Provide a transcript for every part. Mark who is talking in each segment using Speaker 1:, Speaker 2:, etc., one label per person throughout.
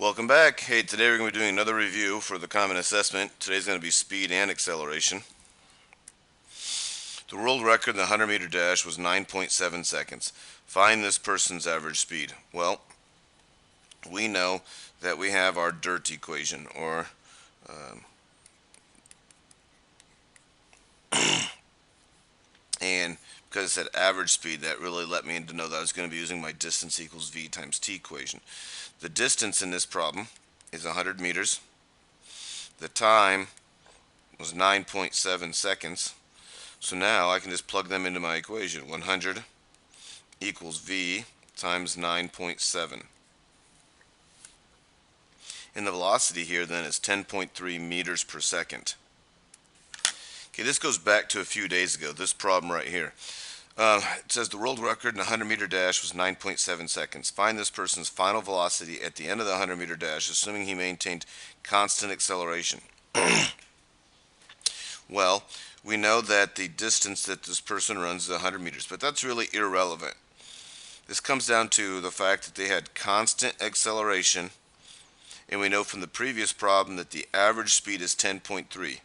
Speaker 1: Welcome back. Hey, today we're going to be doing another review for the common assessment. Today's going to be speed and acceleration. The world record in the 100-meter dash was 9.7 seconds. Find this person's average speed. Well, we know that we have our dirt equation, or and because it said average speed, that really let me to know that I was going to be using my distance equals v times t equation. The distance in this problem is 100 meters. The time was 9.7 seconds. So now I can just plug them into my equation. 100 equals v times 9.7. And the velocity here then is 10.3 meters per second. Okay, this goes back to a few days ago, this problem right here. It says the world record in a 100-meter dash was 9.7 seconds. Find this person's final velocity at the end of the 100-meter dash, assuming he maintained constant acceleration. Well, we know that the distance that this person runs is 100 meters, but that's really irrelevant. This comes down to the fact that they had constant acceleration, and we know from the previous problem that the average speed is 10.3.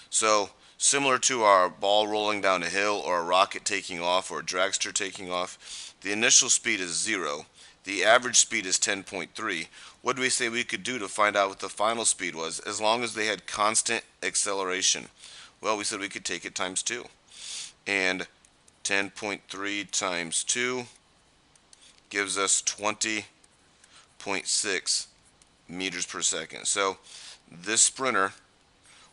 Speaker 1: So, similar to our ball rolling down a hill or a rocket taking off or a dragster taking off, the initial speed is 0. The average speed is 10.3. What do we say we could do to find out what the final speed was as long as they had constant acceleration? Well, we said we could take it times 2. And 10.3 times 2 gives us 20.6 meters per second. So this sprinter,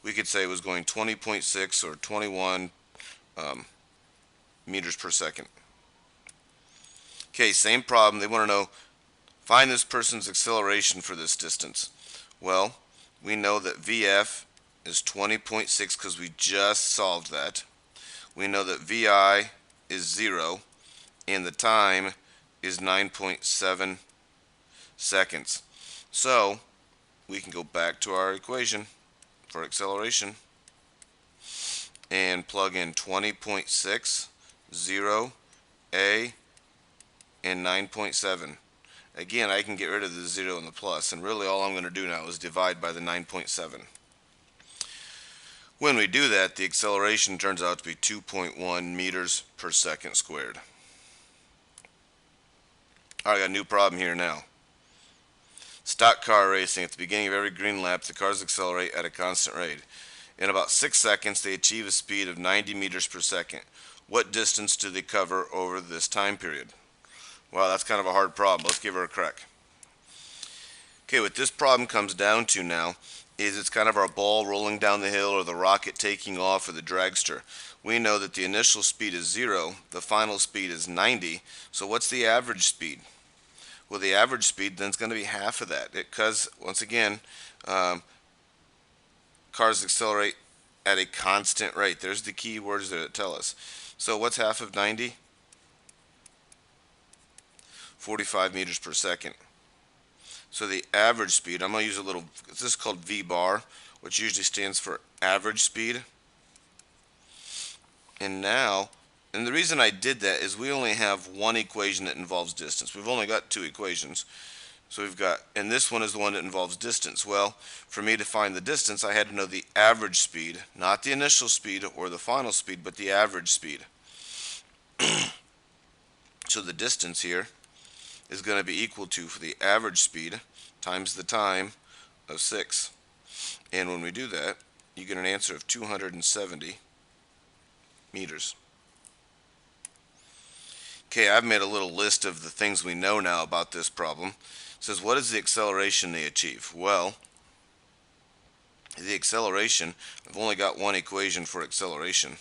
Speaker 1: we could say, was going 20.6 or 21 meters per second. Okay, same problem. They want to know, find this person's acceleration for this distance. Well, we know that VF is 20.6 because we just solved that. We know that VI is 0 and the time is 9.7 seconds. So we can go back to our equation for acceleration and plug in 20.6, 0, A, and 9.7. Again, I can get rid of the 0 and the plus, and really all I'm going to do now is divide by the 9.7. When we do that, the acceleration turns out to be 2.1 meters per second squared. Alright, I got a new problem here now. Stock car racing. At the beginning of every green lap, the cars accelerate at a constant rate. In about 6 seconds, they achieve a speed of 90 meters per second. What distance do they cover over this time period? Well, that's kind of a hard problem. Let's give her a crack. Okay, what this problem comes down to now is it's kind of our ball rolling down the hill or the rocket taking off or the dragster. We know that the initial speed is 0, the final speed is 90, so what's the average speed? Well, the average speed then is going to be half of that, because once again, cars accelerate at a constant rate. There's the key words that tell us. So what's half of 90? 45 meters per second. So the average speed, I'm going to use a little, this is called V bar, which usually stands for average speed. And now, and the reason I did that is we only have one equation that involves distance. We've only got 2 equations. So we've got, and this one is the one that involves distance. Well, for me to find the distance, I had to know the average speed, not the initial speed or the final speed, but the average speed. So the distance here is going to be equal to, for the average speed, times the time of 6. And when we do that, you get an answer of 270 meters. Okay, I've made a little list of the things we know now about this problem. It says, what is the acceleration they achieve? Well, the acceleration, I've only got one equation for acceleration.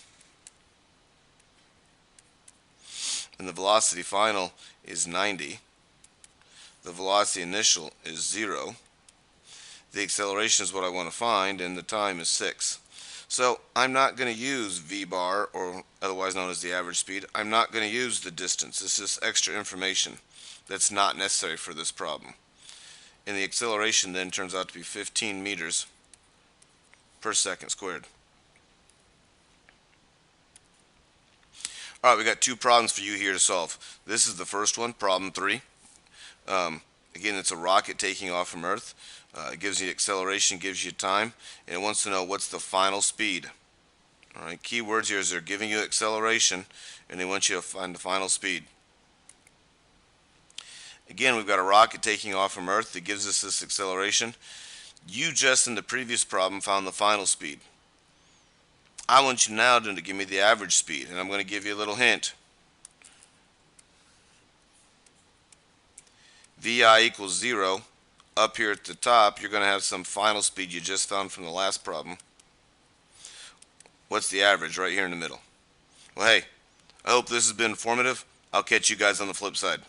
Speaker 1: And the velocity final is 90. The velocity initial is 0. The acceleration is what I want to find, and the time is 6. So I'm not going to use V bar, or otherwise known as the average speed. I'm not going to use the distance. This is extra information that's not necessary for this problem. And the acceleration then turns out to be 15 meters per second squared. Alright, we got 2 problems for you here to solve. This is the first one, problem 3. Again, it's a rocket taking off from Earth. It gives you acceleration, gives you time, and it wants to know what's the final speed. All right, key words here is they're giving you acceleration, and they want you to find the final speed. Again, we've got a rocket taking off from Earth that gives us this acceleration. You just in the previous problem found the final speed. I want you now to give me the average speed, and I'm going to give you a little hint. VI equals 0. Up here at the top, you're going to have some final speed you just found from the last problem. What's the average right here in the middle? Well, hey, I hope this has been informative. I'll catch you guys on the flip side.